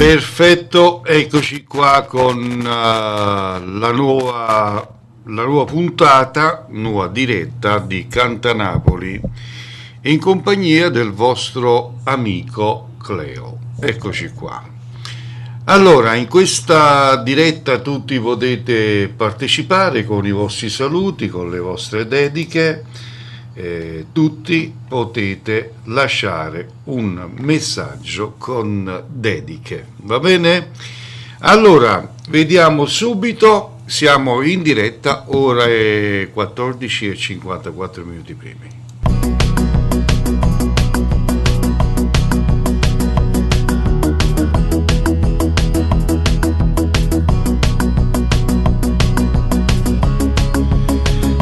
Perfetto, eccoci qua con la nuova puntata, nuova diretta di Canta Napoli in compagnia del vostro amico Cleo. Eccoci qua. Allora, in questa diretta tutti potete partecipare con i vostri saluti, con le vostre dediche. Tutti potete lasciare un messaggio con dediche, va bene? Allora, vediamo subito, siamo in diretta, ora è 14:54 primi.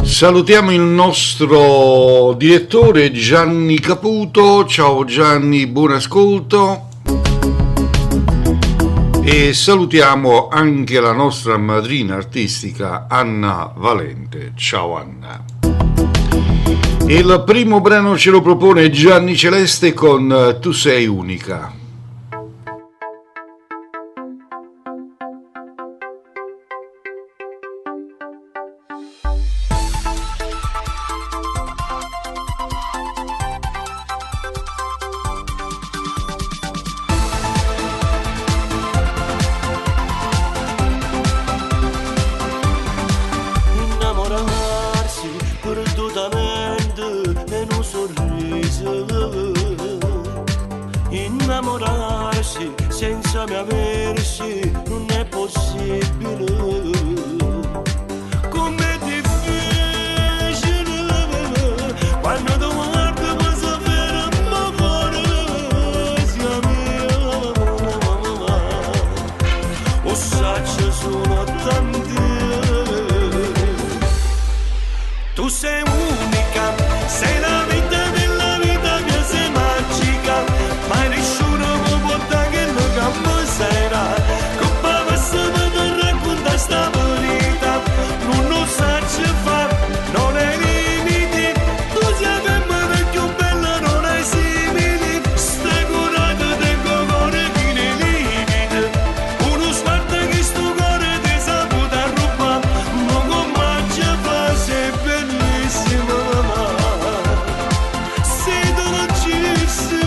Salutiamo il nostro direttore Gianni Caputo. Ciao Gianni, buon ascolto. E salutiamo anche la nostra madrina artistica Anna Valente. Ciao Anna. Il primo brano ce lo propone Gianni Celeste con Tu sei unica. Innamorarsi senza mai aversi non è possibile. Com'è difficile quando ti guardo per sapere ma cuore sia mia. O sacci sono tanti. Tu sei unica, sei la vita della vita mia, sei magica, mai nessuno può portare che non campo sarà. Come possiamo ti raccontare sta verità, non lo saci fare, non hai limiti, tu sei femmina più bella, non hai simili, stai curata del tuo cuore fino ai limiti, uno sguardo che sto cuore ti sa poter rubare, ma come ci fa, sei bellissima, sei dolcissima.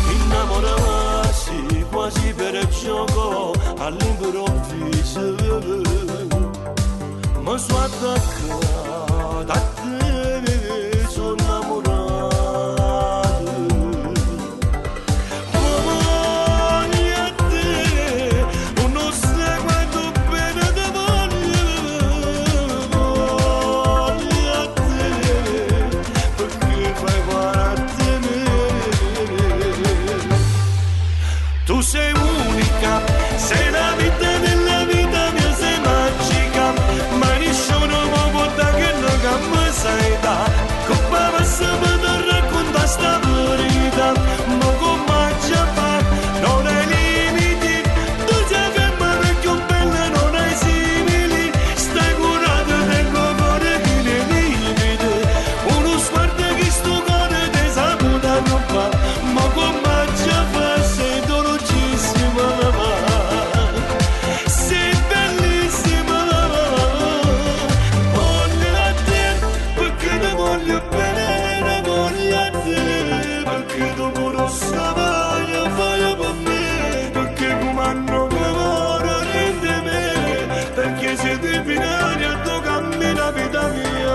Innamorarsi quasi per gioco all'improvviso, ma sono attaccata a te, sono innamorato. Voglio a te, non sai quanto bene ti voglio a te, perché fai parte a me. Tu sei unica, sei la vita della vita mia, sei magica, ma nessuno può portare che non campo sai da. Come possiamo ti raccontare sta verità, ma come ci fa, non hai limiti, tu sei femmina più bella, non hai simili, stai curata del tuo cuore fino ai limiti, uno sguardo che sto cuore ti sa poter rubare, ma come ci fa, sei dolcissima, sei bellissima. Voglio a te perché ti voglio bene, voglio a te perché tu pure sai fai per me, perché come hanno lavoro rende me, perché sei divina e tu cambi la vita mia.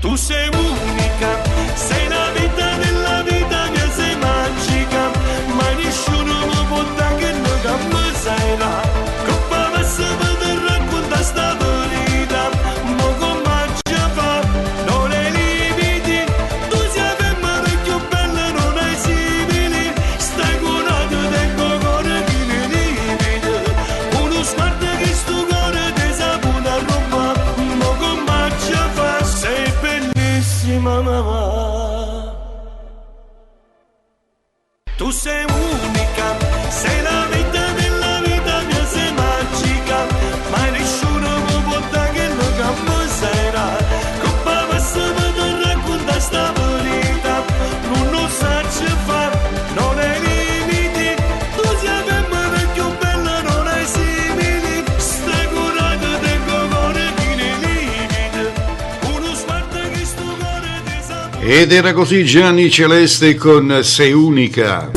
Tu sei unica, sei la vita della vita mia, sei magica, ma nessuno può portare che non campo sai là. Come possiamo ti raccontare sta verità, ma come ci fa, non hai limiti, tu sei femmina più bella, non hai simili, stai curata del tuo cuore fino ai limiti, uno sguardo che sto cuore ti sa poter rubare, ma come ci fa, sei bellissima mamma. Tu sei unica, sei la vita della vita mia, sei magica, ma nessuno può portare che Ed era così Gianni Celeste con Sei unica.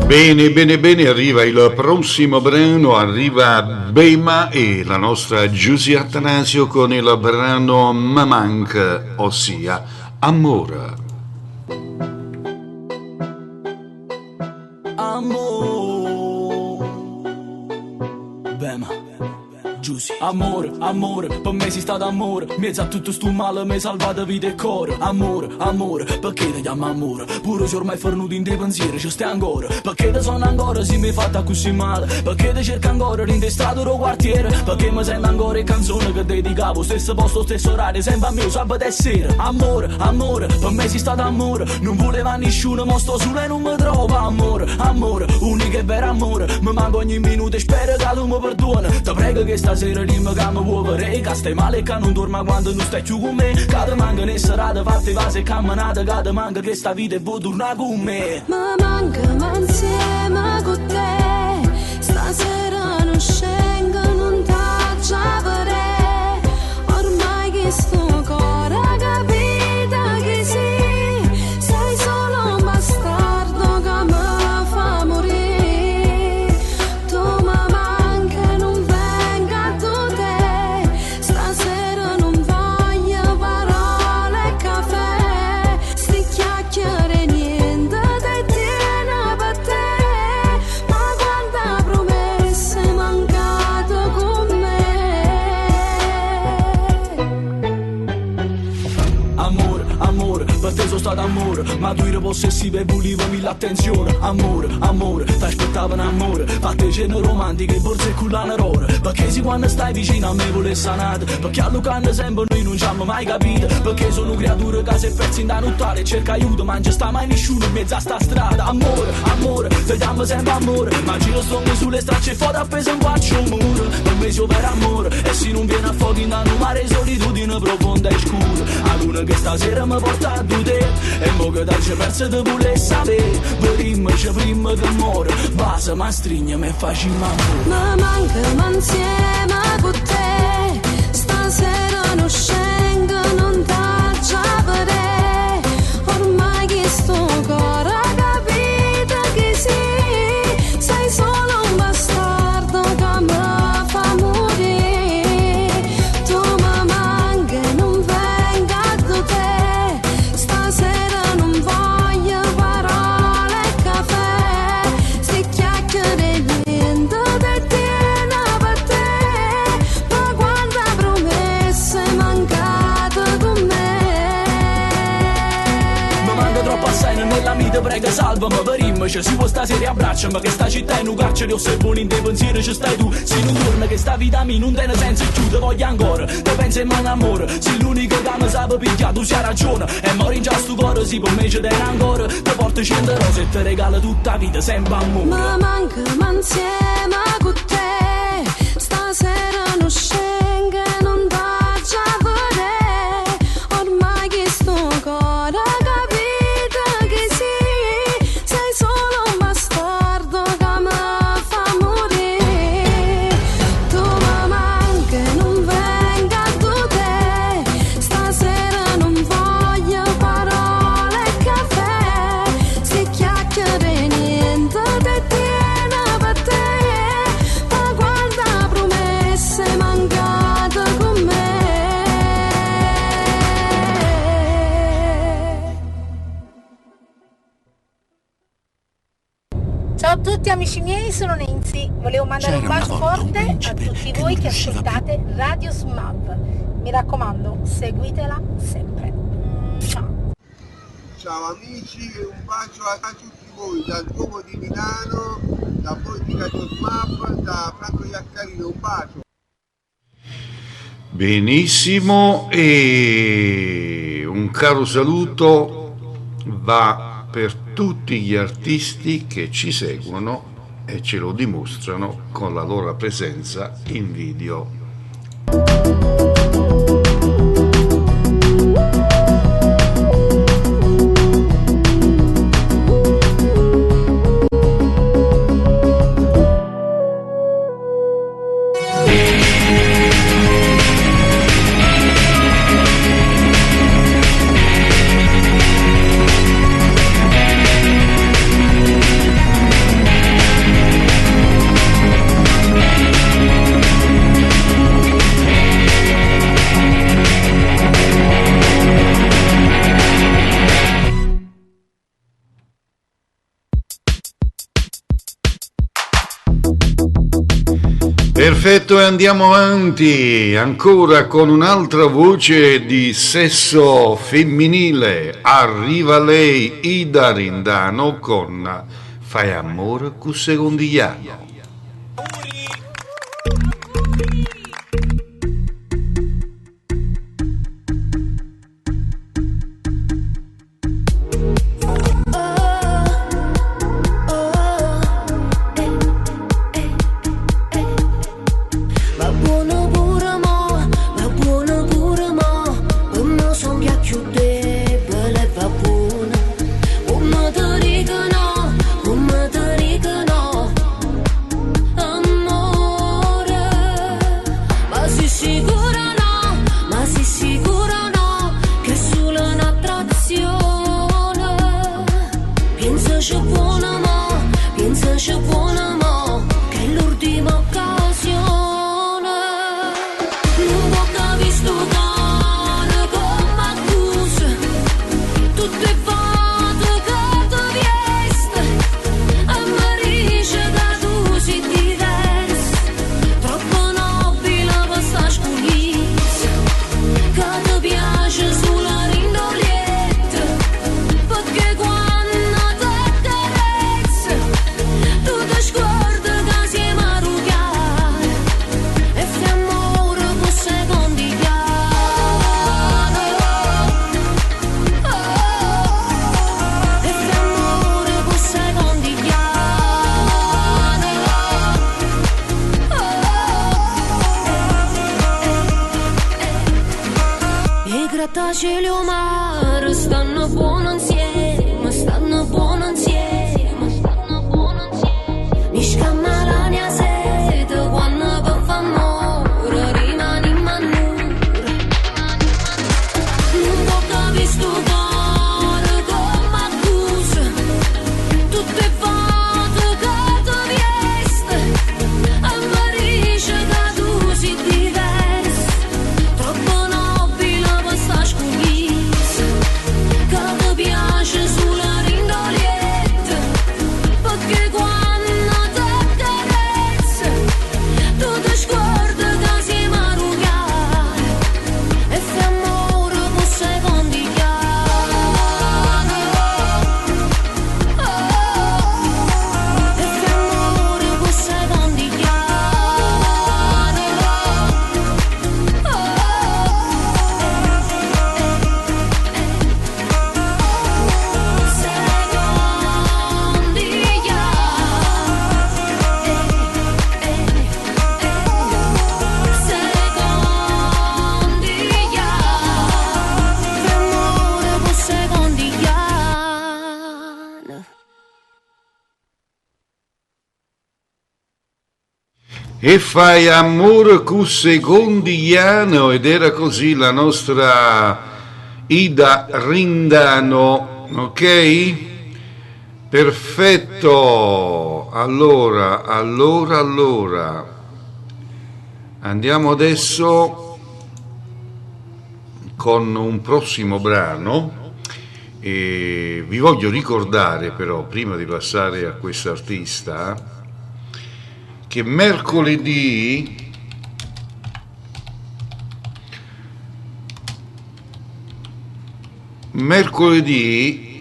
Bene, bene, bene, arriva il prossimo brano, arriva Bema e la nostra Giusy Attanasio con il brano Mamanca, ossia Amore. Amore, amore, per me sei stato amore. Mezzo a tutto sto male mi hai salvato vita e cuore. Amore, amore, perché ti chiamo amore? Pure se ormai fornuto in te pensieri ci stai ancora. Perché ti sono ancora se mi hai fatta così male? Perché ti cerco ancora in te strato o quartiere? Perché mi sento ancora in canzone che dedicavo. Stesso posto, stesso orario, sempre a me, sabato e sera. Amore, amore, per me sei stato amore. Non voleva nessuno, ma sto solo e non mi trovo. Amore, amore, unico e vero amore. Mi manco ogni minuto e spero che tu mi perdoni. Ti prego che stasera dimmi che mi vuoi vedere. Che stai male e che non dormi quando non stai più con me. Che ti manca ne serate fatte vase e camminate. Che ti manca che sta vita e vuoi tornare con me. Ma manca ma insieme con te. Stasera non scengo, non t'aggia vedere. Ormai che sto cuore capita che sì. Sei solo un bastardo che mi fa morire. Tu mi manca, non venga tu te. Stasera non voglio parole e caffè. Sti chiacchiere niente ti tiene per te. Ma quanta promesse mancate con me. Amore, amore, per te sono stato amore. Ma tu eri possessiva e volevi l'attenzione. Amore, amore, ti aspettavo un amore. Fatte cene romantiche, borse e cullane rore. Perché se quando stai vicino a me vuole sanare. Perché a Lucano sempre noi non ci abbiamo mai capito. Perché sono creature che si persi in da nottare e cerca aiuto, ma non ci sta mai nessuno in mezzo a sta strada. Amore, amore, ti chiamo sempre amore. Ma giro sono sulle stracce e foto appeso in faccio un muro. Per me sei per amore. E se non viene a fuoco in un mare solitudine profonda e scura. A luna che stasera mi porta a te. E mo che dai c'è perso te vuole sapere. Prima c'è prima che muore. Basa ma strigna me facciamo amore. Ma manca ma insieme con te. Stasera non scengo, non t'aggia vedere. Ormai che sto cuore capita che sì. Sei solo un bastardo che mi fa morire. Tu mi manca e non venga tu te. Stasera non voglio parole e caffè. Sti chiacchiere niente ti tiene per te. Ma quanta promesse mancate con me. Mi manca troppo assai nella vita, prega salvami per rimmerci. Si può stasera abbracciami che sta città è un carcere. Osservo in te pensieri ci stai tu. Se non torna che sta vita mia non tiene senso più. Te voglio ancora, te penso in mano amore. Sei l'unico che mi sa picchiare, tu c'hai ragione. E mori in già sto cuore, si per me ci tiene ancora. Ti porto 100 rose e ti regalo tutta la vita sempre amore. Ma manca ma insieme con te. Stasera non scengo e non t'aggia vedere. Ormai che sto cuore capita che sì. Sei solo un bastardo che mi fa morire. Tu mi manca e non venga tu te. Stasera non voglio parole e caffè. Sti chiacchiere niente ti tiene per te. Ma quanta promesse mancate con me. Ciao a tutti amici miei, sono Nancy. Volevo mandare un bacio forte a tutti voi che ascoltate Radio SMAV. Mi raccomando, seguitela sempre. Ciao. Ciao amici, un bacio a tutti voi dal Duomo di Milano, da voi di Radio Smap, da Franco Iaccarino, un bacio. Benissimo, e un caro saluto va per tutti gli artisti che ci seguono e ce lo dimostrano con la loro presenza in video. Perfetto, e andiamo avanti ancora con un'altra voce di sesso femminile. Arriva lei, Ida Rindano, con Fai amore cu secondigliano. Cielo mare stanno buono insieme, stanno buono insieme, stanno buono insieme. Mi scamma la mia sete quando per fa amore rimani in manura. Non può capire sto cuore come accusa, tutte volte che tu viesti a Parigi che tu sei diversa, troppo nobile per sta scughisa, che ti piace sulla rindolietta, perché quando ti carezza tu ti scordi che siamo arrugati e fai amore con secondi chiari. E fai amore con secondi chiari. E fai amore cu secondigliano, ed era così la nostra Ida Rindano, ok? Perfetto, allora, andiamo adesso con un prossimo brano. E vi voglio ricordare però, prima di passare a quest'artista, che mercoledì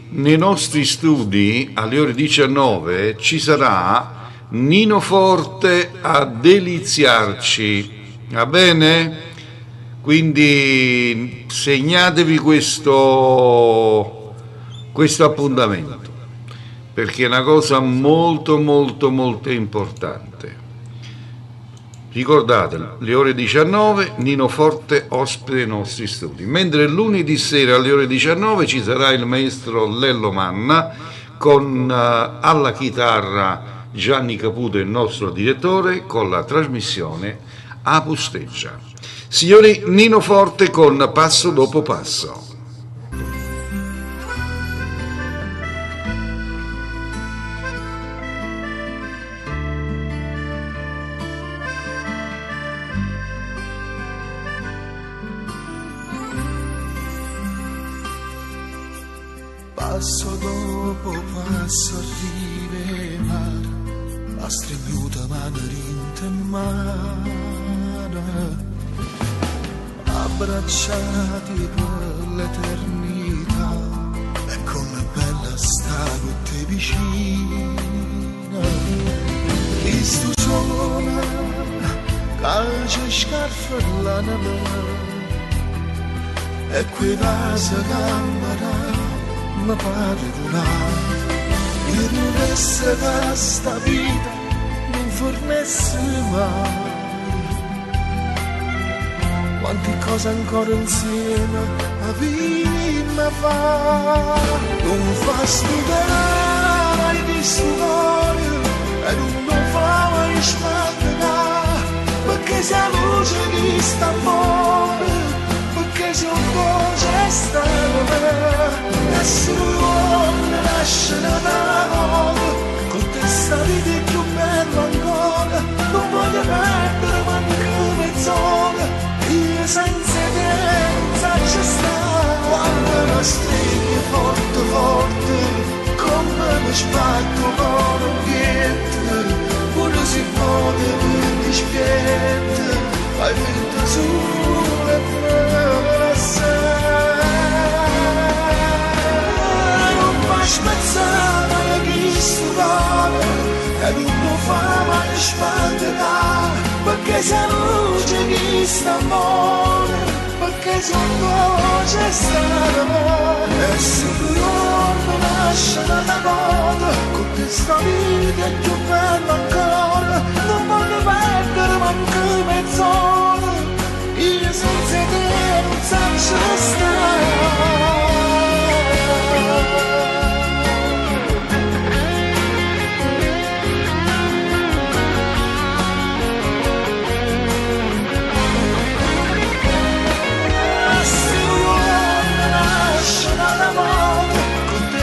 nei nostri studi alle ore 19 ci sarà Nino Forte a deliziarci, va bene? Quindi segnatevi questo questo appuntamento, perché è una cosa molto molto molto importante. Ricordate, le ore 19, Nino Forte ospite ai nostri studi, mentre lunedì sera alle ore 19 ci sarà il maestro Lello Manna con alla chitarra Gianni Caputo, il nostro direttore, con la trasmissione A Pusteggia. Signori, Nino Forte con Passo dopo passo. Passo dopo passo arriva, la stregnuta mano rinta in mano, abbracciati per l'eternità, e come bella sta con te vicina. Cristo suona, calcia e scarfa la neve, e qui passa camera, ma pare durare, il resta da sta vita non fornesse mai. Quante cose ancora insieme a vita fa, non fa studare di suore e non fa mai sfamare, perché se la luce di sta amore, perché se un po' c'è stato essere uomo nasce da parola, con te sta vita è più bella ancora, non voglio perdere manco mezz'ora, io senza te non saccio stare, quando mi stringi forte forte, come mi spacco con un piede, pure si può mi dispiette, fai finta sulle presse. Spezzata da chi studiava e non fa mai spaventare, perché se luce chi sta amore, perché se un voce sta amore, e se tu non nasce dalla moda, con questa vita è più bella ancora, non voglio perdere manco mezz'ora, io senza te non saccio stare.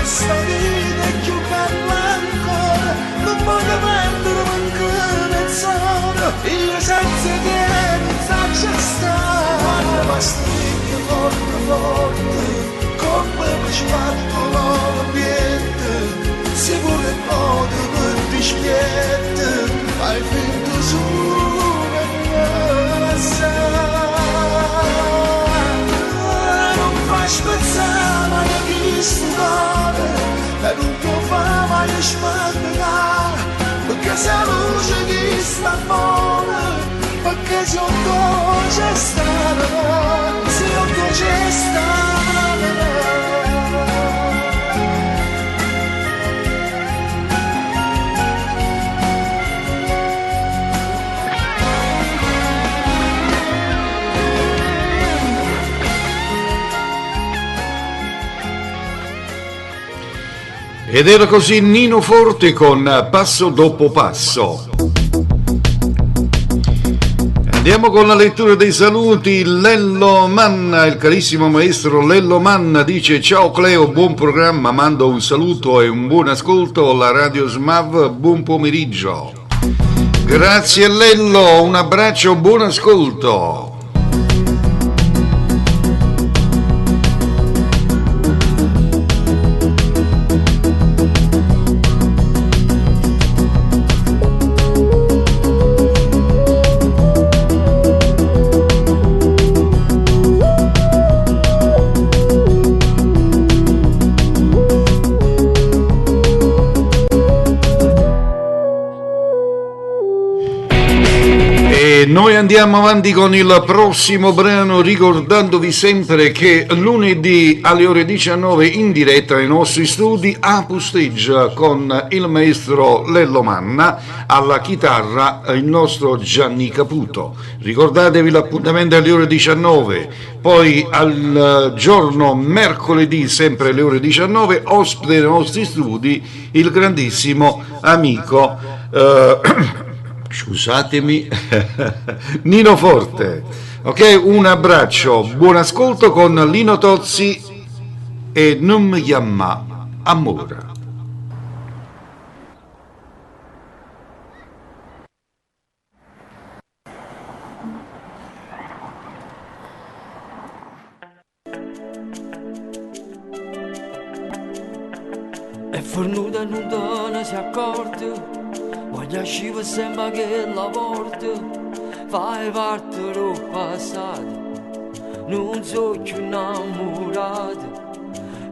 Questa vita è più bella ancora, non voglio perdere manco mezz'ora, io senza te non saccio stare, quando mi stringi forte forte, come mi sbatto l'ambiente, se pure poi mi dispiette, fai finta su e non fai spezzare mai chi studiare, e non può fare mai spaventare, perché se la luce chi sta amore, perché se un c'è stare, se un c'è stare. Ed era così Nino Forte con Passo dopo passo. Andiamo con la lettura dei saluti. Lello Manna, il carissimo maestro Lello Manna dice: ciao Cleo, buon programma, mando un saluto e un buon ascolto alla Radio SMAV, buon pomeriggio. Grazie Lello, un abbraccio, buon ascolto. Noi andiamo avanti con il prossimo brano, ricordandovi sempre che lunedì alle ore 19 in diretta nei nostri studi Apu Stage con il maestro Lello Manna, alla chitarra il nostro Gianni Caputo. Ricordatevi l'appuntamento alle ore 19, poi al giorno mercoledì sempre alle ore 19 ospite nei nostri studi il grandissimo amico scusatemi Nino Forte. Ok, un abbraccio, buon ascolto con Lino Tozzi e Non mi chiama amore. È fornuta e non si accorge, voglio scivo sembra che la porta, fai parte del passato, non so più innamorato,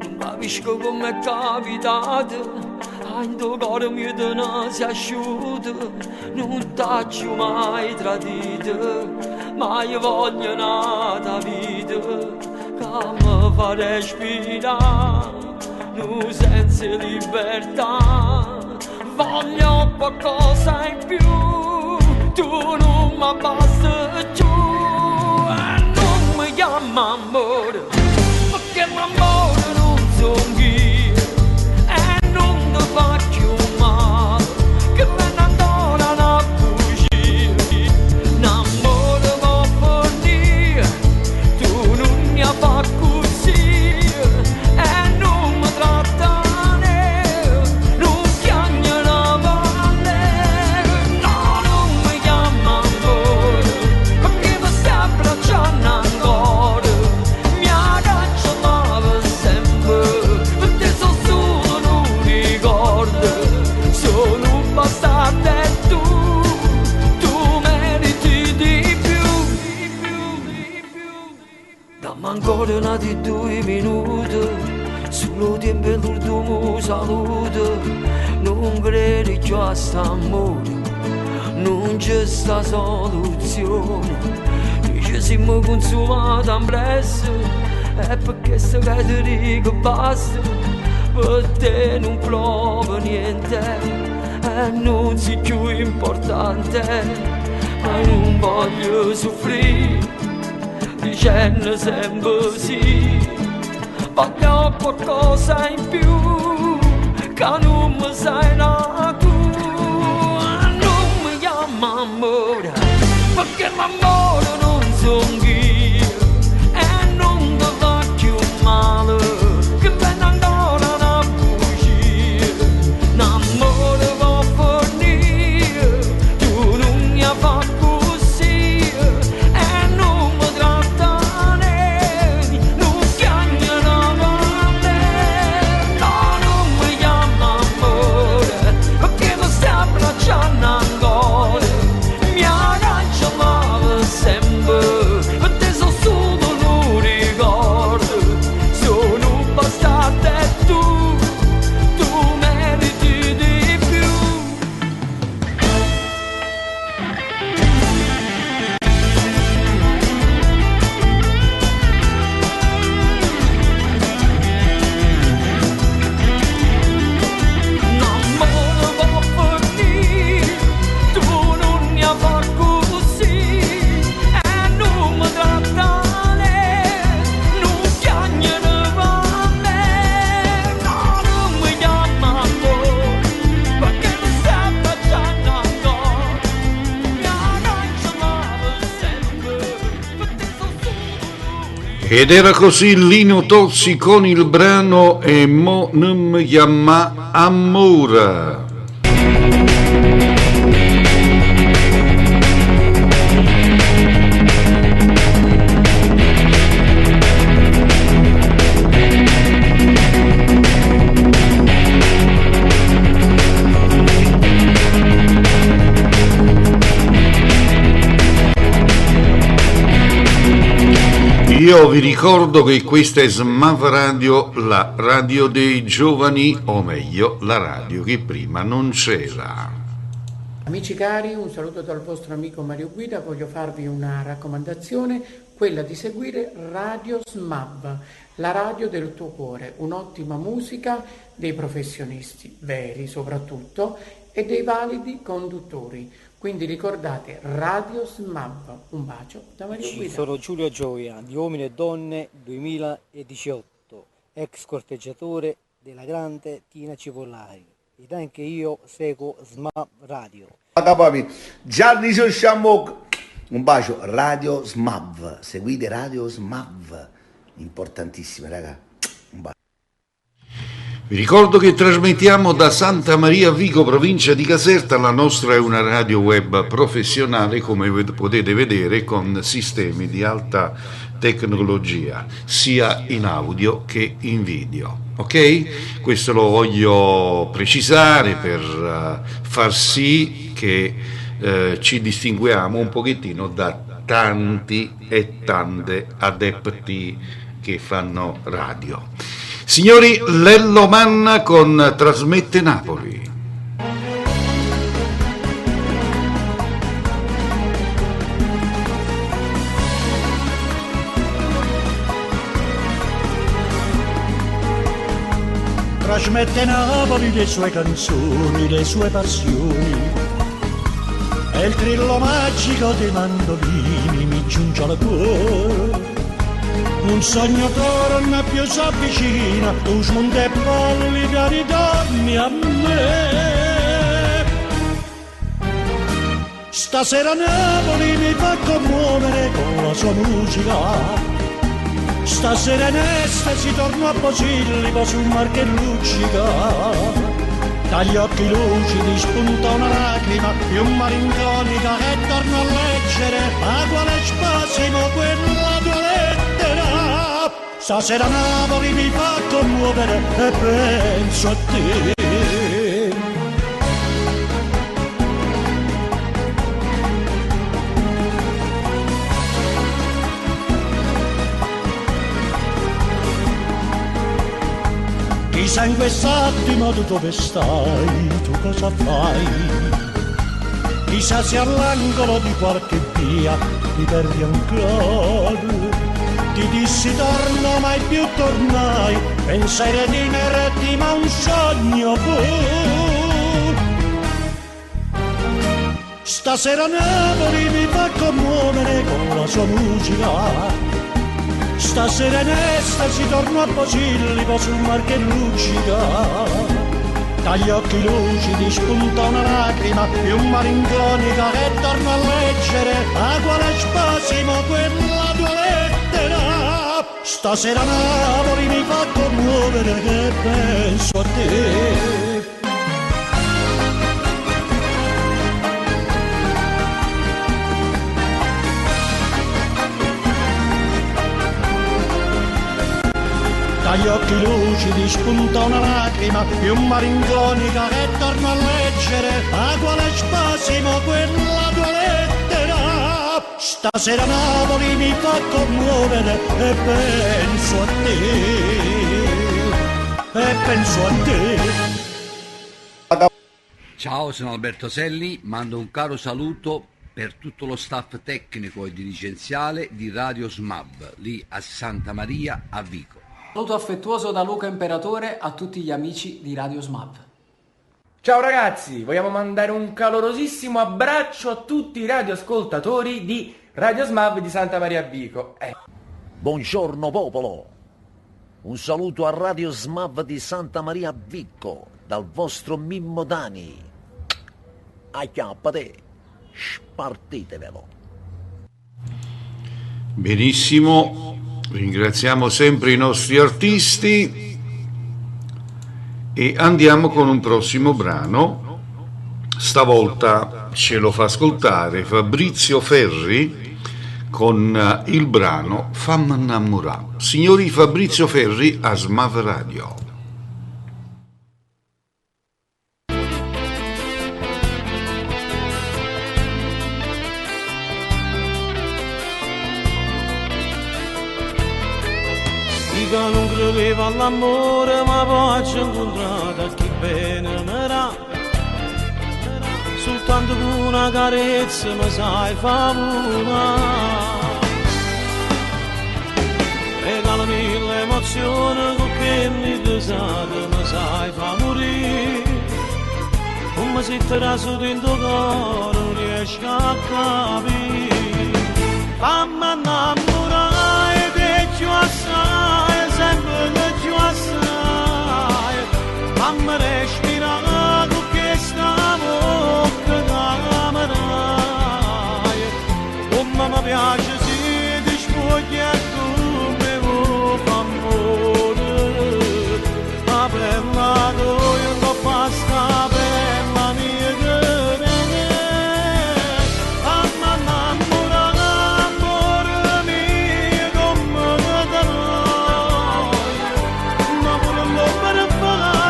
non capisco come è capitato, in tuo cuore mio non si asciuga, non t'ho mai tradito, ma io voglio nata vita, che mi fa respirare. Nu senza libertà, voglio qualcosa in più, tu non mi basti più, e non mi chiama amore, perché l'amore non sono io, e non ti faccio male, che me ne andona una bugia, l'amore può fornire, tu non mi fa così. Ancora una di 2 minuti, solo tempo per l'ultimo saluto, non credi più a st'amore, non c'è sta soluzione, noi ci siamo consumati in presto, è perché se che ti dico basta, per te non provo niente, e non sei più importante, ma non voglio soffrire. Dicendo sempre sì, voglio qualcosa in più, che non mi sai na tu, non mi chiama amore, perché l'amore non sono io, e non ti faccio male, che me ne andona una bugia, l'amore può fornire, tu non mi fa così, e non mi Ed era così Lino Tozzi con il brano E mo non mi chiama amore. Io vi ricordo che questa è Smav Radio, la radio dei giovani, o meglio, la radio che prima non c'era. Amici cari, un saluto dal vostro amico Mario Guida. Voglio farvi una raccomandazione, quella di seguire Radio SMAV, la radio del tuo cuore, un'ottima musica, dei professionisti veri soprattutto e dei validi conduttori. Quindi ricordate Radio SMAV. Un bacio da Mario Guida. Sono Giulio Gioia di Uomini e Donne 2018, ex corteggiatore della grande Tina Cipollari, ed anche io seguo SMAV Radio. Gianni Sciammo, un bacio. Radio SMAV, seguite Radio SMAV, importantissime raga, un bacio. Vi ricordo che trasmettiamo da Santa Maria Vico, provincia di Caserta. La nostra è una radio web professionale, come potete vedere, con sistemi di alta tecnologia, sia in audio che in video. Ok? Questo lo voglio precisare per far sì che ci distinguiamo un pochettino da tanti e tante adepti che fanno radio. Signori, Lello Manna con Trasmette Napoli. Trasmette Napoli le sue canzoni, le sue passioni, e il trillo magico dei mandolini mi giunge al cuore. Un sogno torna più s'avvicina, tu smonti e balli che ritorni a me. Stasera Napoli mi fa commuovere con la sua musica. Stasera in estasi torno a Posillipo sul mar che luccica. Dagli occhi lucidi spunta una lacrima più malinconica e torno a leggere a quale spasimo quella tua lettera. Stasera Napoli mi fa commuovere e penso a te. Chissà in quest'attimo tu dove stai, tu cosa fai? Chissà se all'angolo di qualche via ti perdi ancora. Ti dissi torno, mai più tornai, pensai redimerti ma un sogno fu. Stasera Napoli mi fa commuovere con la sua musica. Stasera in estasi torno a Posillipo sul mar che luccica. Dagli occhi lucidi spunta una lacrima più malinconica e torno a leggere a quale spasimo quella tua lettera. Stasera Napoli mi fa commuovere e penso a te. Dagli occhi lucidi spunta una lacrima più malinconica e torno a leggere a quale spasimo quella tua lettera. Stasera Napoli mi fa commuovere e penso a te, e penso a te. Ciao, sono Alberto Selli, mando un caro saluto per tutto lo staff tecnico e dirigenziale di Radio SMAV, lì a Santa Maria a Vico. Saluto affettuoso da Luca Imperatore a tutti gli amici di Radio SMAV. Ciao ragazzi, vogliamo mandare un calorosissimo abbraccio a tutti i radioascoltatori di Radio SMAV di Santa Maria Vico. Buongiorno popolo, un saluto a Radio SMAV di Santa Maria Vico dal vostro Mimmo Dani. Acchiappate, spartitevelo. Benissimo. Ringraziamo sempre i nostri artisti e andiamo con un prossimo brano. Stavolta ce lo fa ascoltare Fabrizio Ferri con il brano Fammi innamorà. Signori, Fabrizio Ferri a SMAV Radio. Non credevo all'amore, ma poi ci ho incontrato chi bene mi era. soltanto con una carezza mi sai fa volare. Regalami l'emozione con che mi pesate mi sai fa morire. Come se ti raso dentro cuore non riesco a capire. Fammi innamorare di più assai, sempre di più assai. Fammi respirare con questa bocca che mi dai. Come mi piace se ti spogli e tu mi vuoi fa amore. La bella gioia non basta bella mia querela. Fammi innamorare amore mio come te voglio.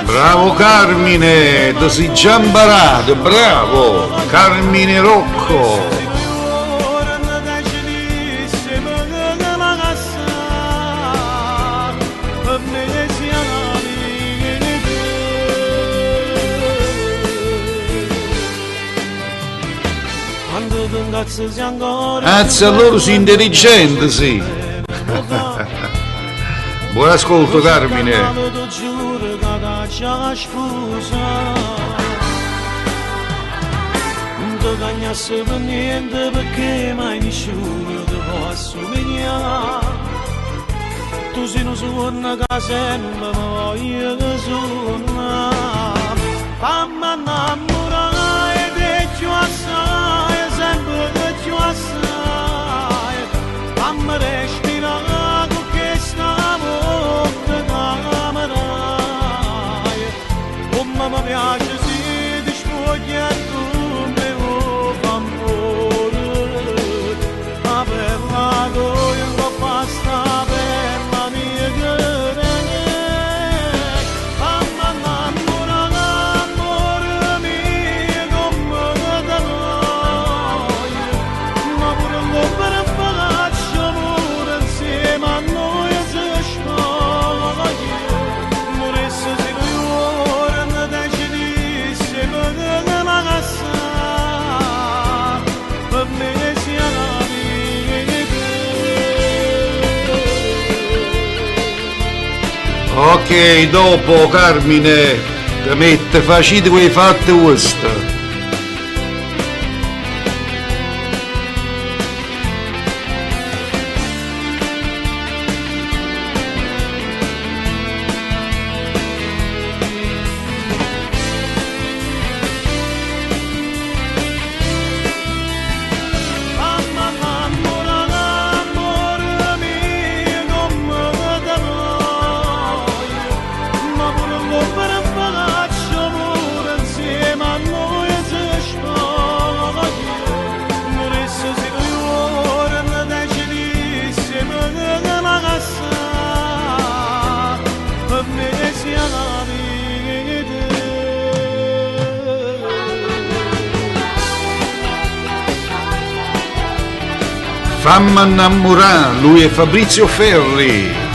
Bravo Carmine, da si giambarato, bravo Carmine Rocco. Azza, loro si intelligenti, sì. Buon ascolto Carmine. Non ti cagnasse per niente perché mai nessuno ti può assomigliare. Tu sei un suono che sempre mi voglio che suona. Fammi innamorare di più assai, sempre di più assai. Fammi respirare con questa bocca che mi dai. Come mi piace se ti spogli e tu mi vuoi fa amore. La bella gioia non basta bella mia querela. Fammi innamorare amore mio come te voglio. Ma pure l'opera faccio amore insieme a noi si spoglia. Moresse se cuore ne decidisse per la casa. Per me sia la Ok, dopo Carmine, te mette facile quei fatti questa. Fammi innamorare, lui è Fabrizio Ferri.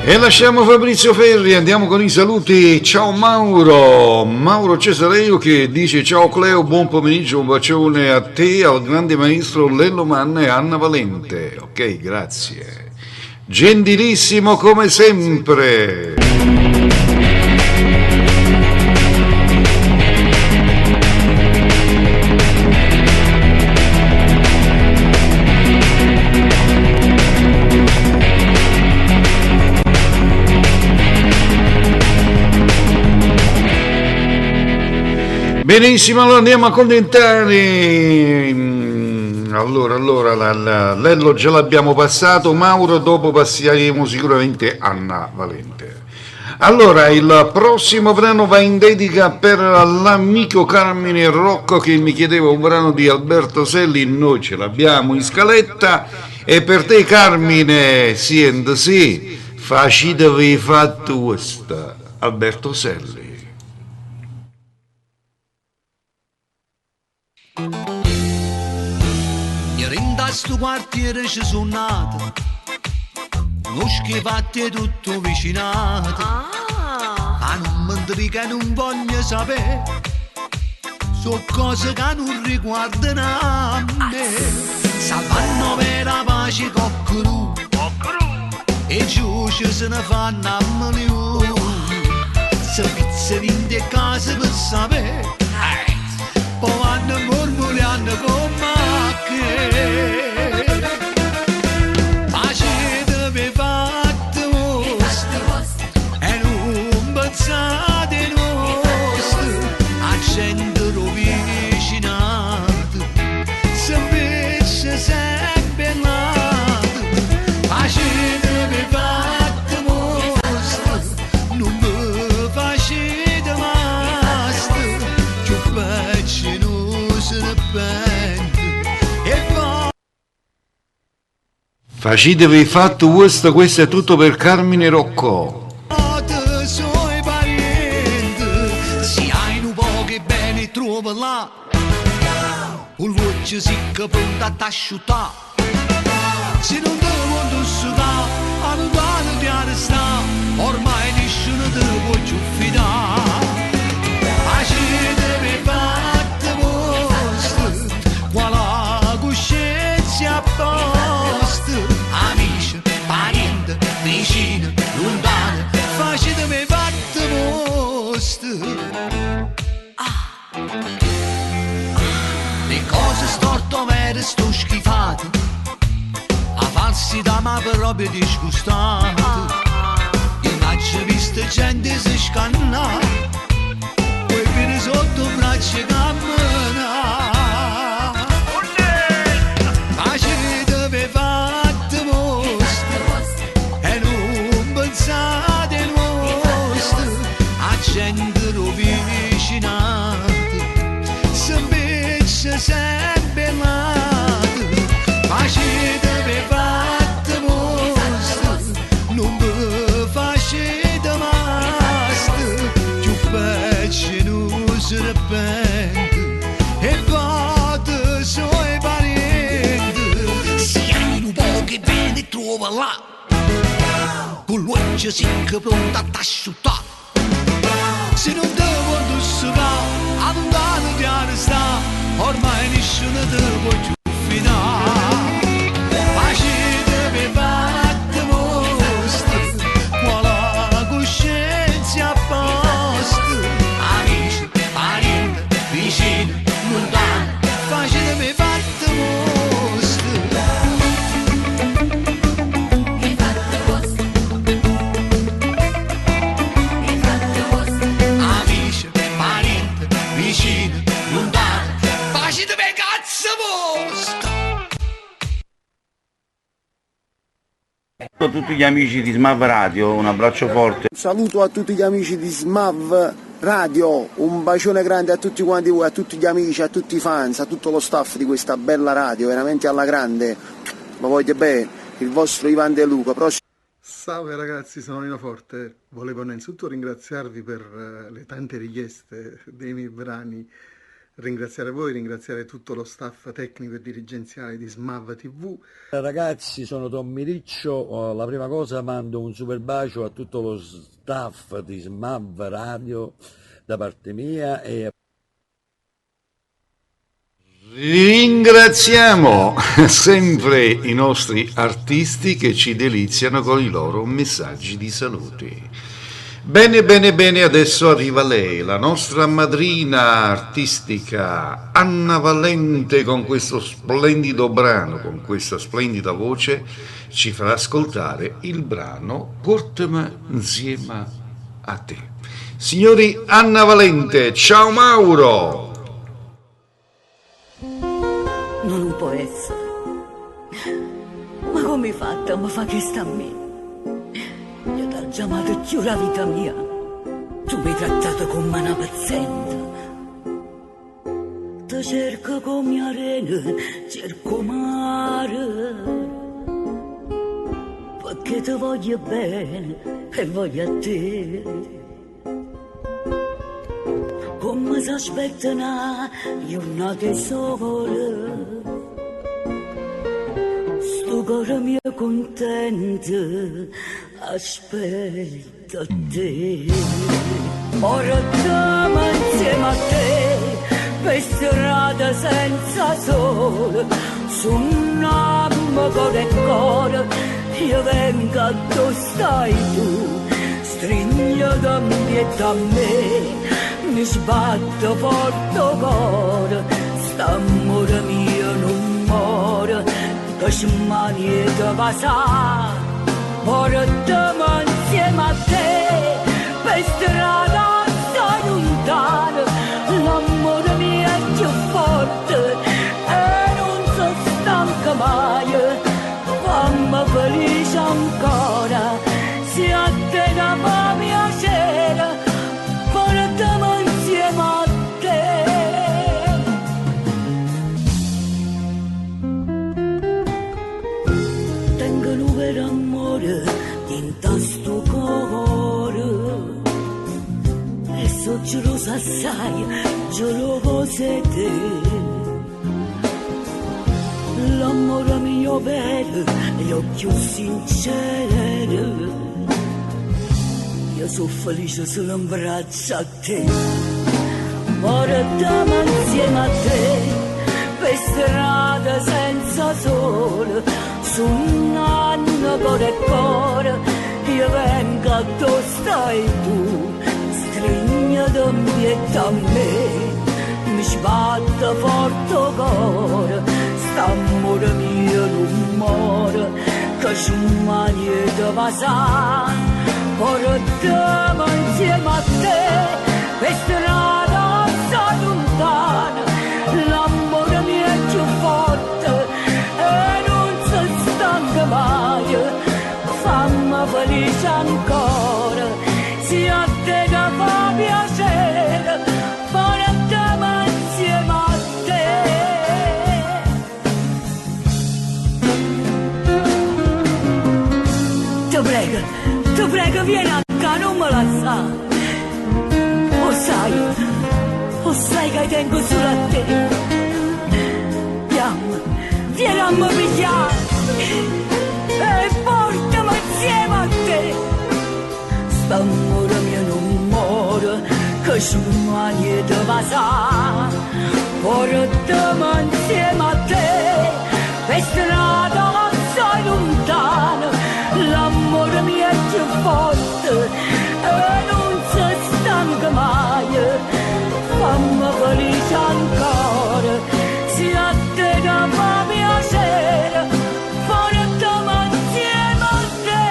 E lasciamo Fabrizio Ferri, andiamo con i saluti. Ciao Mauro Cesareio che dice ciao Cleo, buon pomeriggio, un bacione a te, al grande maestro Lello Manna e Anna Valente. Ok, grazie. Gentilissimo come sempre. Benissimo, allora andiamo a commentare. Allora, Lello già l'abbiamo passato, Mauro, dopo passeremo sicuramente Anna Valente. Allora, il prossimo brano va in dedica per l'amico Carmine Rocco che mi chiedeva un brano di Alberto Selli, noi ce l'abbiamo in scaletta E per te Carmine, sì, facitevi fatto questa. Alberto Selli. Ieri in sto quartiere ci sono nato, non schifate tutto vicinato, ma non mi dica che non voglio sapere, sono cose che non riguardano a me. Salvano per la pace coccherù, e giù ci se ne fanno a milioni, se pizze vinte case per sapere, poi vanno mormorando come che. Facetevi fatto vostro, e non pensate nostro, a gente rovicinato, se invece sempre nato. Facetevi fatto vostro, non vi facete mastro, più pezzi non se ne pente, e poi Facetevi fatto questo è tutto per Carmine Roccò. suoi parenti, se hai un po' che bene trova là, un luce si che pronto a t'asciutare, se non te vuoi sudare, a non vale di arrestare, ormai nessuno te può più fidare. Facetevi fatto vostro, quale coscienza a posto, amici, parenti, vicini, lontani, facetevi fatto vostro. Le cose storte vere sto schifate, a falsità ma proprio disgustate, io faccio visto gente si scanna, poi per sotto braccia cammina. Facetevi fatto vostro, e non pensate nostro, a gente rovicinata, se invece sempre nato. Facetevi fatto vostro, non vi facete mastro, più pezzi non se ne pente, e fate suoi parenti, se hai un po' che bene trova là, con l'uoce si che pronto a t'asciutare, se non te vuoi sudare, a non dare di arrestare, ormai nessuno te può più fidare. Facetevi fatto vostro, quale coscienza a posto, amici, parenti, vicini, lontani, facetevi fatto vostro. Amici, parenti, vicini, lontani, facetevi cazzo vostro. A tutti gli amici di Smav Radio, un abbraccio forte. Un saluto a tutti gli amici di Smav Radio, un bacione grande a tutti quanti voi, a tutti gli amici, a tutti i fans, a tutto lo staff di questa bella radio, veramente alla grande. Ma voglio bene, il vostro Ivan De Luca. Salve ragazzi, sono Nino Forte. Volevo innanzitutto ringraziarvi per le tante richieste dei miei brani, ringraziare voi, ringraziare tutto lo staff tecnico e dirigenziale di Smav TV. Ragazzi, sono Tommy Riccio, la prima cosa mando un super bacio a tutto lo staff di Smav Radio da parte mia e Ringraziamo sempre i nostri artisti che ci deliziano con i loro messaggi di saluti. Bene, bene, bene, adesso arriva lei, la nostra madrina artistica Anna Valente, con questo splendido brano, con questa splendida voce, ci farà ascoltare il brano Portami insieme a te. Signori, Anna Valente, ciao Mauro! Non può essere. Ma come hai fatto? Ma fa che sta a me? Io t'ho chiamato più la vita mia. Tu mi hai trattato come una paziente. Ti cerco come arena, cerco mare. che ti voglio bene e voglio a te. Come si aspetta una giornata sola, sto cuore mio contento aspetta te. Ora stiamo insieme a te per strada senza sole, su un amo cuore e cuore io vengo dove stai tu, stringo da me, mi sbatto forte cuore, st'amore mio non muore, che smani e che va sa. Ora stiamo insieme a te per strada assai lontana, l'amore mio è più forte e non si stanca mai, fammi felice ancora, se a te da fa piacere, ora stiamo insieme a te. Tengo un vero amore in sto cuore e so gelosa assai, gelosa di te. L'amore mio vero, io più sincero, io sono felice se lo abbraccio a te. Ora stiamo insieme a te per strada senza sole, su un anno cuore e cuore io vengo dove stai tu, stringo da me, mi sbatte forte cuore, st'amore mio non muore, che smani e te va sa. Ora stiamo insieme a te per strada assai lontana, l'amore mio è più forte e non si stanca mai, fammi felice ancora, se a te da fa piacere, ora stiamo insieme a te. Ti prego, vieni a casa, non me la sa. Lo sai che tengo solo a te. Vieni a me pigliare e portami insieme a te. St'amore mio non muore, che smani e te va sa. Portami insieme a te, per strada assai lontana, l'amore mio è più forte e non si stanca mai, fammi felice ancora, se a te da fa piacere, portami insieme a te,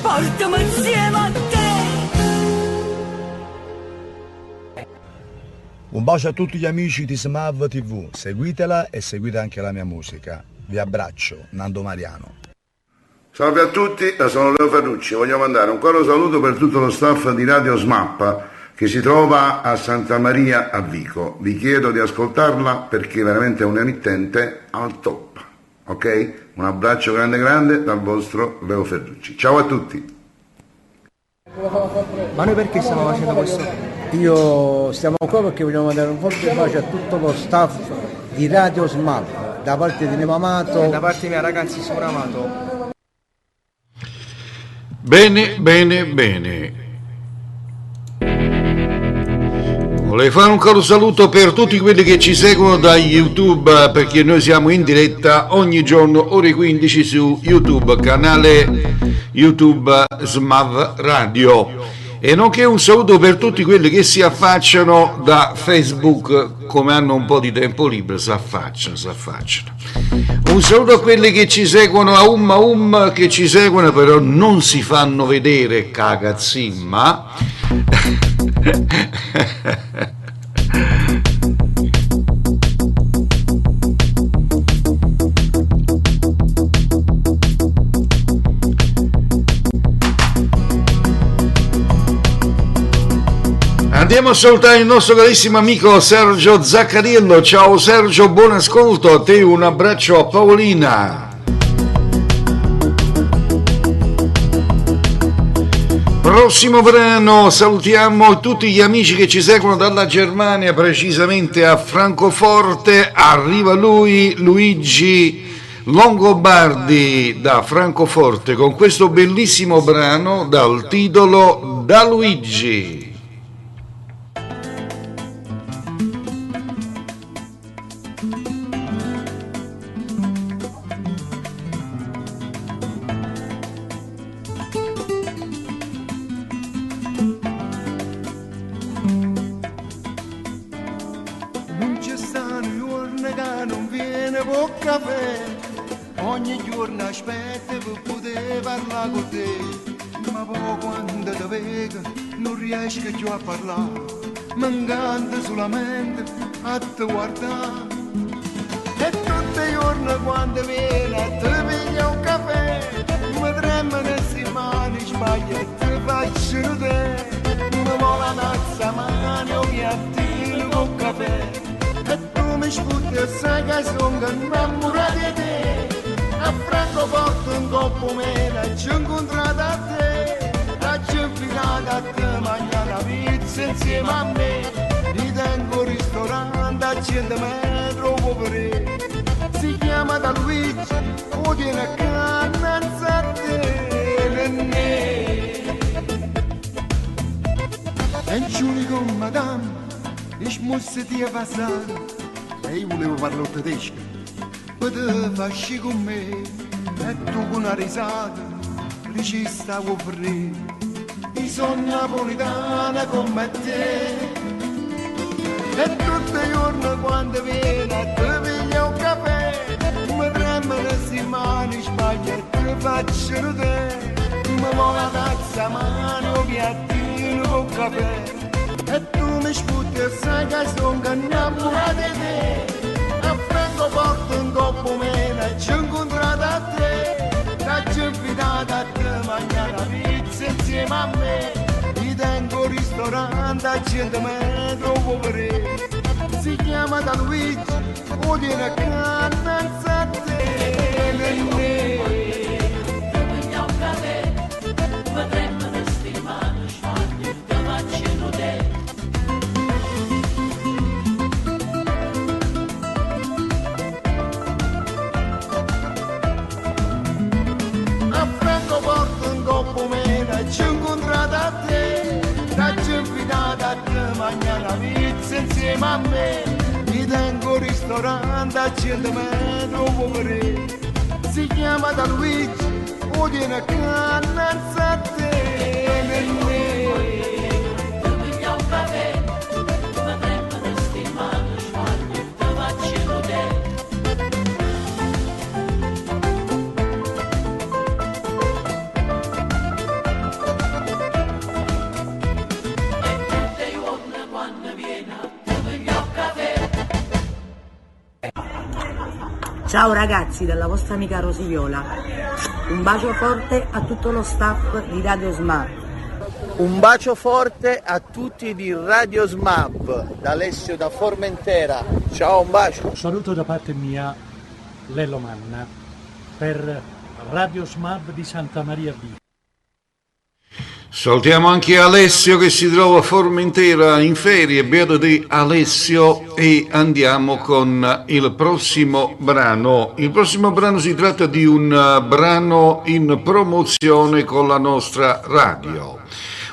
portami insieme a te. Un bacio a tutti gli amici di Smav TV, seguitela e seguite anche la mia musica. Vi abbraccio, Nando Mariano. Salve a tutti, sono Leo Ferrucci. Voglio mandare un caro saluto per tutto lo staff di Radio Smap che si trova a Santa Maria a Vico. Vi chiedo di ascoltarla perché veramente è un'emittente al top. Ok? Un abbraccio grande dal vostro Leo Ferrucci. Ciao a tutti. Ma noi perché stiamo facendo questo? Stiamo qua perché vogliamo mandare un forte bacio a tutto lo staff di Radio Smap, da parte di Nemo Amato. Da parte mia, ragazzi, sono Amato. Bene. Vorrei fare un caro saluto per tutti quelli che ci seguono da YouTube, perché noi siamo in diretta ogni giorno ore 15 su YouTube, canale YouTube Smav Radio. E nonché un saluto per tutti quelli che si affacciano da Facebook, come hanno un po' di tempo libero, si affacciano. Un saluto a quelli che ci seguono a che ci seguono però non si fanno vedere, cagazzimma. Andiamo a salutare il nostro carissimo amico Sergio Zaccariello. Ciao Sergio, buon ascolto a te, un abbraccio a Paolina. Prossimo brano, salutiamo tutti gli amici che ci seguono dalla Germania, precisamente a Francoforte. Arriva lui, Luigi Longobardi da Francoforte, con questo bellissimo brano dal titolo Da Luigi. Non ci stanno giorni che non viene con caffè, ogni giorno aspetta per poter parlare con te, ma poi quando ti vedo non riesco più a parlare, mancando solamente a te guardare. E tutti i giorni quando viene a te piglio un caffè, mi tremano le mani, sbaglio e ti faccio te, mi vola una mano, io mi attiro con caffè. E tu mi sputi e sai che sono innamorato di te. A Francoforte un coppo meno ci ho incontrato a te. Ci ho invitato a te a mangiare una pizza insieme a me. Ti tengo un ristorante a 100 metri poveri. Si chiama Da Luigi, o tiene a canna a te. E giuri con madame, ich musste dir was sagen. E io volevo parlare tedesco, potevo farci con me. E tu con una risata, ci stavo per re. Io sono napolitana come te. E tutti i giorni quando viene a te piglio un caffè, mi tremano le mani, sbaglio e ti faccio te. Mi vola la mano, mi attiro con caffè. E tu mi sputi e sai che sono innamorato di te. A Francoforte un coppo meno ci ho incontrato a te. Ti ho invitato a te a mangiare una pizza insieme a me. Ti tengo un ristorante a 100 metri poveri. Si chiama Da Luigi, o tiene a canna a te. Ci ho incontrato a te, ti ho invitato a te mangiare una pizza insieme a me. Ti tengo un ristorante a 100 metri poveri. Si chiama Da Luigi, o tiene a canna a te. Ciao ragazzi della vostra amica Rosigliola, un bacio forte a tutto lo staff di Radio Smart. Un bacio forte a tutti di Radio Smab, da Alessio da Formentera. Ciao, un bacio. Un saluto da parte mia, Lello Manna, per Radio Smab di Santa Maria Vico. Salutiamo anche Alessio che si trova a Formentera in ferie, beato di Alessio, e andiamo con il prossimo brano. Il prossimo brano si tratta di un brano in promozione con la nostra radio.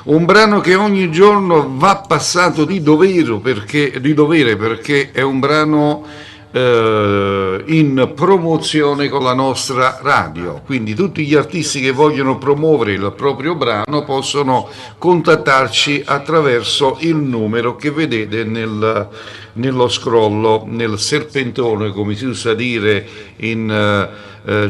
Un brano che ogni giorno va passato di dovere perché è un brano in promozione con la nostra radio, quindi tutti gli artisti che vogliono promuovere il proprio brano possono contattarci attraverso il numero che vedete nello scrollo, nel serpentone, come si usa dire in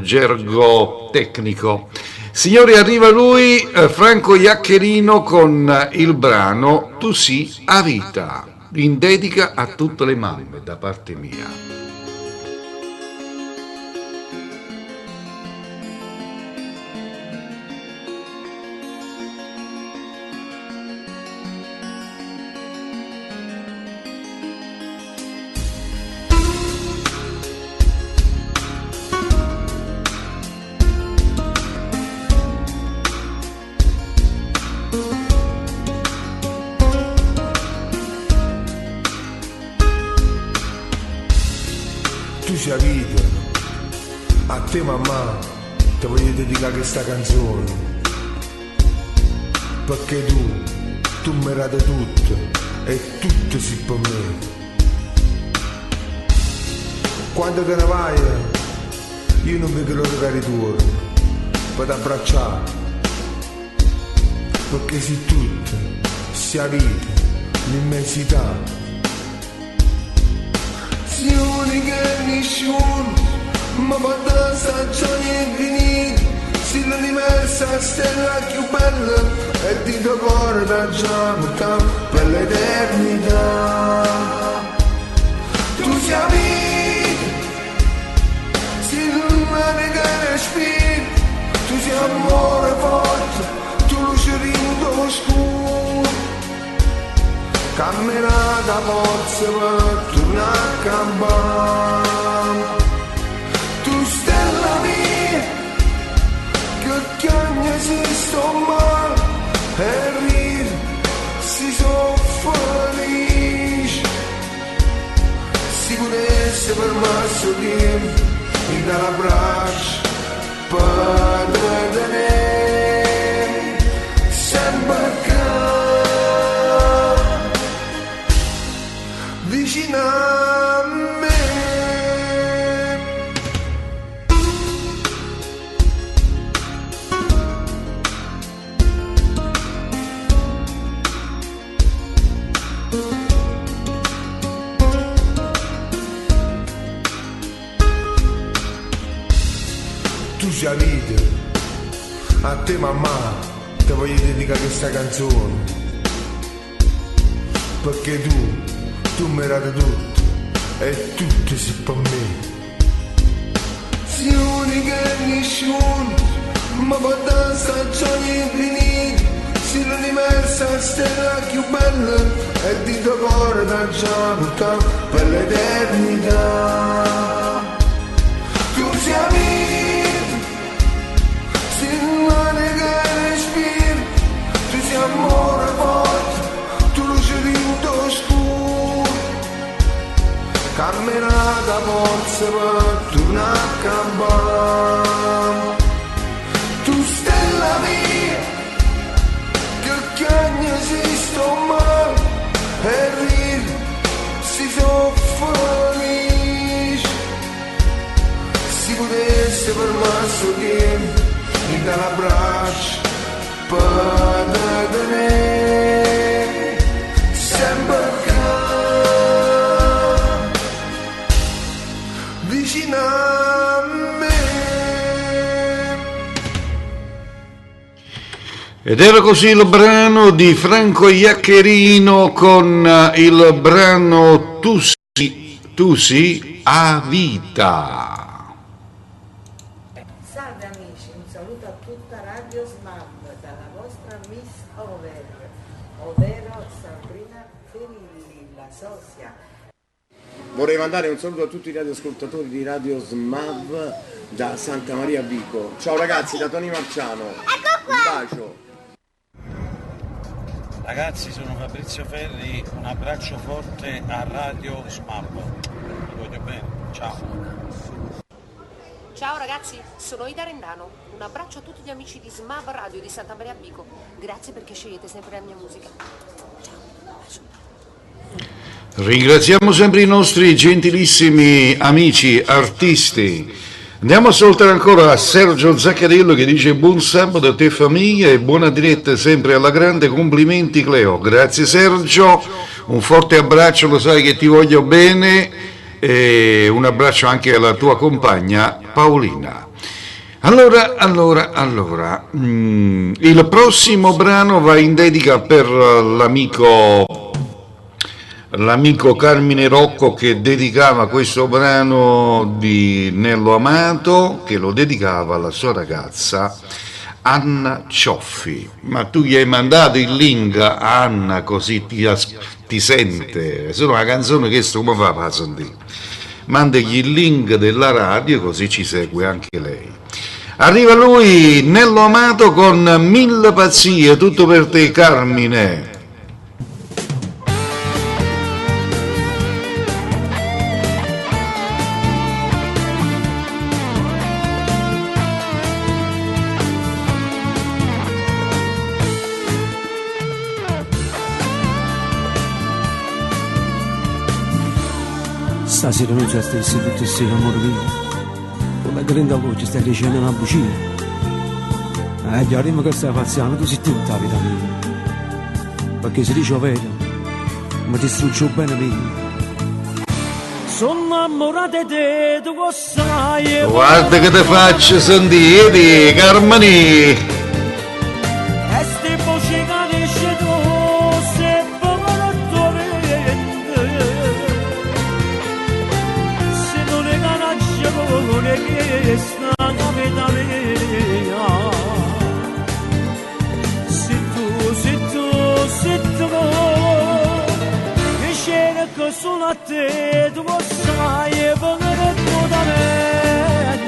gergo tecnico. Signori, arriva lui, Franco Iaccherino, con il brano Tu sì a vita, in dedica a tutte le mamme da parte mia. tu sia vita, a te mamma ti voglio dedicare questa canzone, perché tu mi rate tutto e tutto si per me. Quando te ne vai io non vedo l'ora che ritorno per t'abbracciare, perché sei tutto, sia vita, l'immensità. Sei unica e nessuno ma quando stagioni infinite, sei l'universo stella più bella e ti do cuore da giamata per l'eternità. Tu sei vita, sei l'umane che respiri, tu sei amore forte, tu luce rimuto oscuro, camminata forza per tornare a campare. Tu stella mia, che ogni esisto male e ride, si sono felice. Si potesse per masso tempo, mi dà l'abbraccio per te tenere sempre vicino a me. Tu sia vita, a te mamma ti voglio dedicare questa canzone, perché tu mi rate tutto e tutto si per me. Sei unica e nessuno, ma quando stagioni infinite, sei l'universo stella più bella e ti do cuore da giamata per l'eternità. Tu sei vita, sei l'umane che respiri, tu sei amore forte, tu luce rimuto oscuro, camminata forza per tornare a campare. Tu stella mia, che ogni esisto male e ride, si sono felice. Si potesse per masso tempo, mi dà l'abbraccio per te tenere sempre vicino a me. Ed era così il brano di Franco Iaccherino con il brano Tu si a vita. Salve amici, un saluto a tutta Radio SMAV dalla vostra Miss Over, ovvero Sabrina Ferilli, la sosia. Vorrei mandare un saluto a tutti i radioascoltatori di Radio SMAV da Santa Maria Vico. Ciao ragazzi, da Tony Marciano. Un bacio. Ragazzi, sono Fabrizio Ferri, un abbraccio forte a Radio SMAV. Vi voglio bene, ciao. Ciao ragazzi, sono Ida Rendano. Un abbraccio a tutti gli amici di SMAV Radio di Santa Maria Vico. Grazie perché scegliete sempre la mia musica. Ciao. Ringraziamo sempre i nostri gentilissimi amici artisti. Andiamo a salutare ancora a Sergio Zaccarillo che dice buon sabato a te famiglia e buona diretta sempre alla grande, complimenti Cleo. Grazie Sergio, un forte abbraccio, lo sai che ti voglio bene, e un abbraccio anche alla tua compagna Paolina. Allora, il prossimo brano va in dedica per l'amico Carmine Rocco, che dedicava questo brano di Nello Amato, che lo dedicava alla sua ragazza Anna Cioffi. Ma tu gli hai mandato il link a Anna così ti sente? È solo una canzone che come fa a sentire? Mandagli il link della radio così ci segue anche lei. Arriva lui, Nello Amato con Mille pazzie, tutto per te Carmine. Stasera non c'è stessi tutte sera, amore mio. Come grande voce stai dicendo una bugia. Chiariamo che stai facendo, tu sei tutta la vita mia. Perché se dice vero, mi distrugge bene mio. Sono innamorata di te, tu lo sai. Guarda che ti faccio sentire, Carmani. E ste voci che dici tu, se povero tuo vento. Se non è canaggio, che sta la vita mia. Se tu, che scena che sono a te, tu lo sai, e povero tuo da me.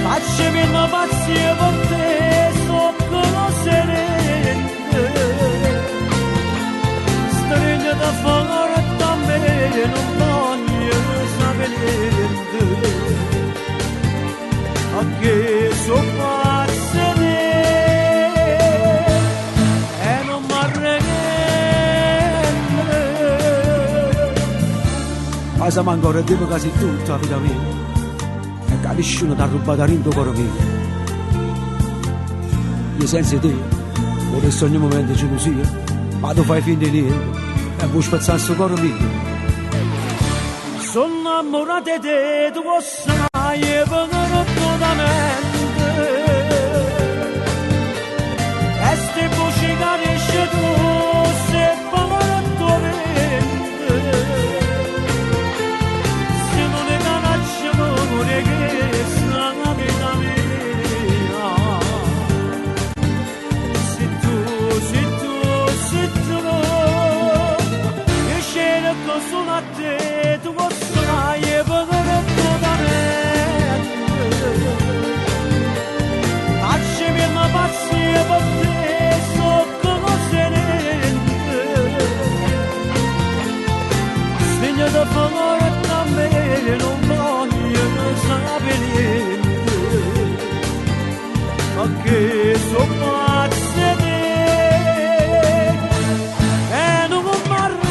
Facciami una pazzia per te, so che lo sereno. Stringe da fare da me, non voglio sapere niente. A che so pazza e non mi arrende. Passa ancora e devo quasi tutta la vita mia. Che nessuno ti ha rubato il tuo cuore mio. Io senza te vorrei ogni momento gelosia, ma tu fai finta di niente e vuoi spezzare il suo cuore mio. Sono innamorata di te, tu lo sai, e vengono da mente. E ste voci che dici tu, se povero tuo vento. Se non è canaggio, non è che sta la vita mia. Se tu, che scena che sono a te, tu lo sai, e vengono da me. Facciami una pazzia per te, so come sereno. Stigna da favore da me, non voglio sapere niente. Ma che so pazza te, e non mi arrende.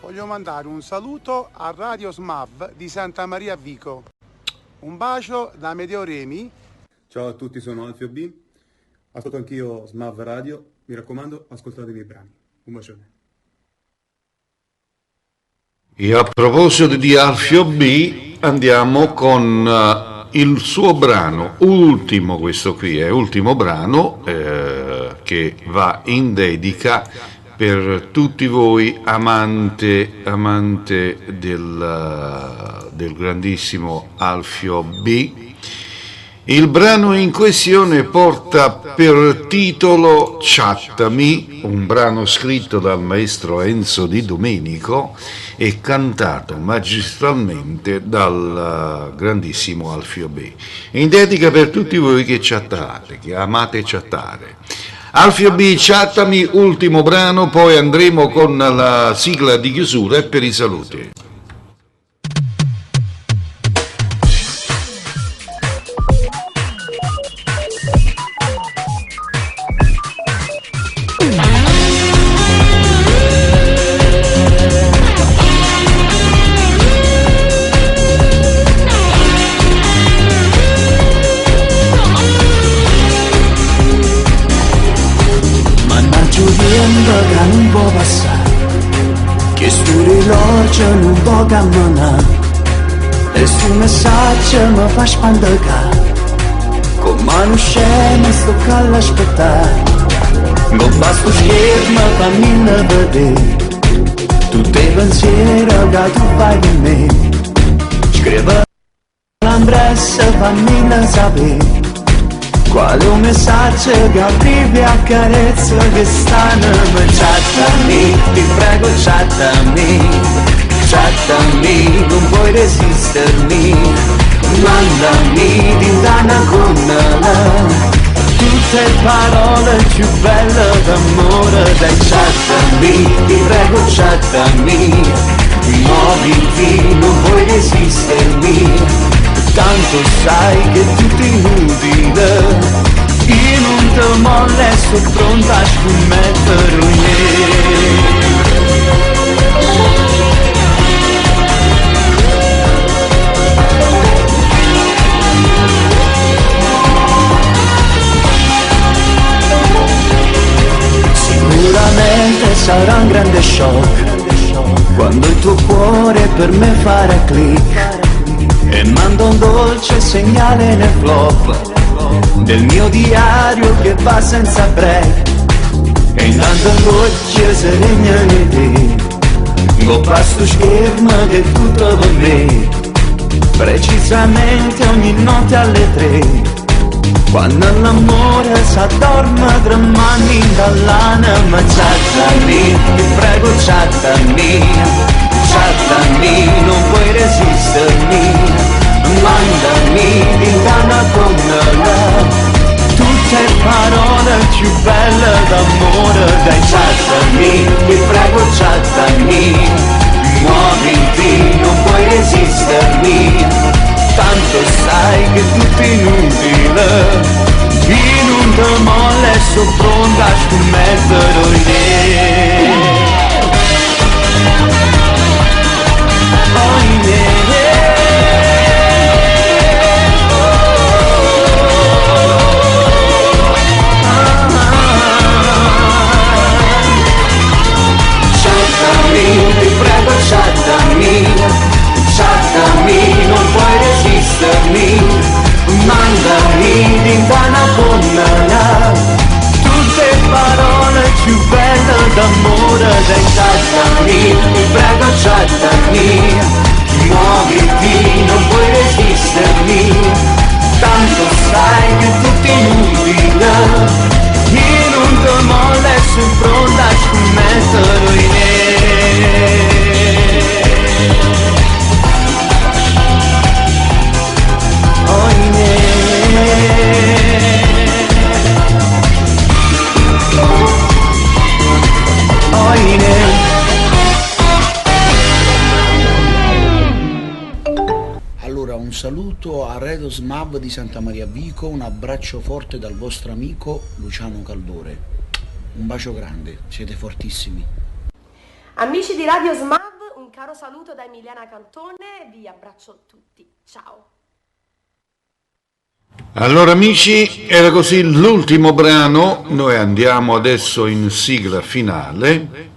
Voglio mandare un saluto a Radio Smav di Santa Maria Vico. Un bacio da Medeo Remi. Ciao a tutti, sono Alfio B. Ascolto anch'io Smav Radio. Mi raccomando, ascoltate i miei brani. Un bacione. E a proposito di Alfio B, andiamo con il suo brano, ultimo questo qui, è ultimo brano che va in dedica per tutti voi amante del grandissimo Alfio B. Il brano in questione porta per titolo Chattami, un brano scritto dal maestro Enzo Di Domenico e cantato magistralmente dal grandissimo Alfio B. In dedica per tutti voi che chattate, che amate chattare. Alfio B, Chattami, ultimo brano, poi andremo con la sigla di chiusura e per i saluti. Che non può passare, che sto rilogio non può camminare, e sto messaggio mi fa spandicare, come non scema sto all'aspettare, non basta schermo fammi vedere, tutti i pensieri che tu fai di me, scrive l'ambressa fammi sapere. Qual è un messaggio che arrivi a carezza che stanno? Chattami, ti prego chattami, chattami. mandami, non puoi resistermi, mandami d'indana con la. Tutte parole più belle d'amore, dai chattami, ti prego chattami, muoviti, non puoi resistermi, tanto sai che è tutto inutile, io non te molle, sto pronta a scommettere. Sicuramente sarà un grande shock quando il tuo cuore per me farà click e manda un dolce segnale nel flop del mio diario che va senza break e intanto in voce si regna di te coppa sto schermo che è tutto per me precisamente ogni notte alle 3 quando l'amore s'addorma tra mani dall'anima. Chattami, ti prego chattami, chattami, non puoi resistermi, mandami d'indana con la. Tutte parole più belle d'amore, dai chattami, ti prego chattami, muoviti, non puoi resistermi, tanto sai che è tutto inutile, in un te molle sto pronta a scommettere. Chattami, ti prego chattami, chattami, non puoi resistermi, mandami d'indana con la. Tutte parole più belle d'amore, dai chattami, ti prego chattami, muoviti, non puoi resistermi, tanto sai che è tutto inutile, io non te molle, sono pronta a scommettere in me. Allora, un saluto a Radio SMAV di Santa Maria Vico, un abbraccio forte dal vostro amico Luciano Caldore. Un bacio grande, siete fortissimi. Amici di Radio SMAV, un caro saluto da Emiliana Cantone, vi abbraccio tutti, ciao. Allora amici, era così l'ultimo brano, noi andiamo adesso in sigla finale.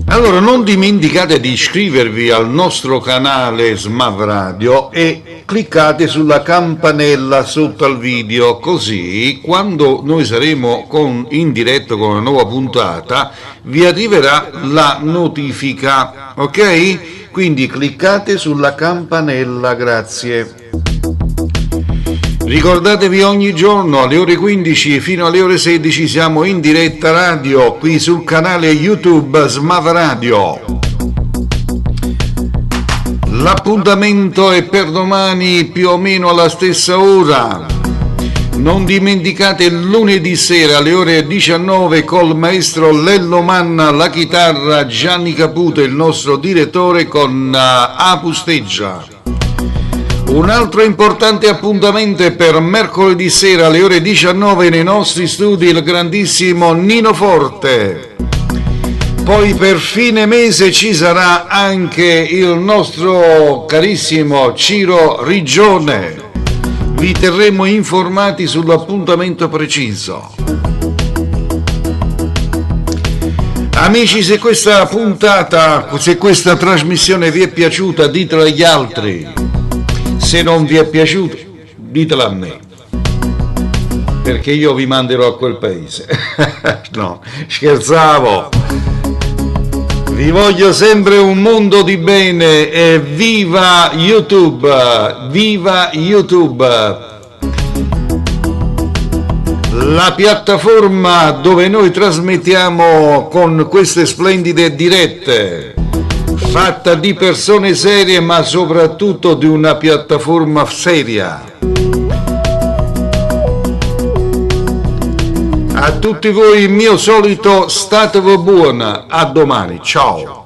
Allora non dimenticate di iscrivervi al nostro canale SMAV Radio e cliccate sulla campanella sotto al video, così quando noi saremo in diretto con una nuova puntata vi arriverà la notifica, ok? Quindi cliccate sulla campanella, grazie. Ricordatevi, ogni giorno alle ore 15 fino alle ore 16 siamo in diretta radio qui sul canale YouTube SMAV Radio. L'appuntamento è per domani più o meno alla stessa ora. Non dimenticate lunedì sera alle ore 19 col maestro Lello Manna, la chitarra, Gianni Caputo, il nostro direttore, con Apusteggia. Un altro importante appuntamento è per mercoledì sera alle ore 19 nei nostri studi il grandissimo Nino Forte. Poi per fine mese ci sarà anche il nostro carissimo Ciro Rigione. Vi terremo informati sull'appuntamento preciso. Amici, se questa puntata, se questa trasmissione vi è piaciuta, ditelo agli altri. Se non vi è piaciuto, ditelo a me, perché io vi manderò a quel paese. No, scherzavo. Vi voglio sempre un mondo di bene e viva YouTube! Viva YouTube! la piattaforma dove noi trasmettiamo con queste splendide dirette, fatta di persone serie ma soprattutto di una piattaforma seria. A tutti voi il mio solito statevo buona, a domani, ciao.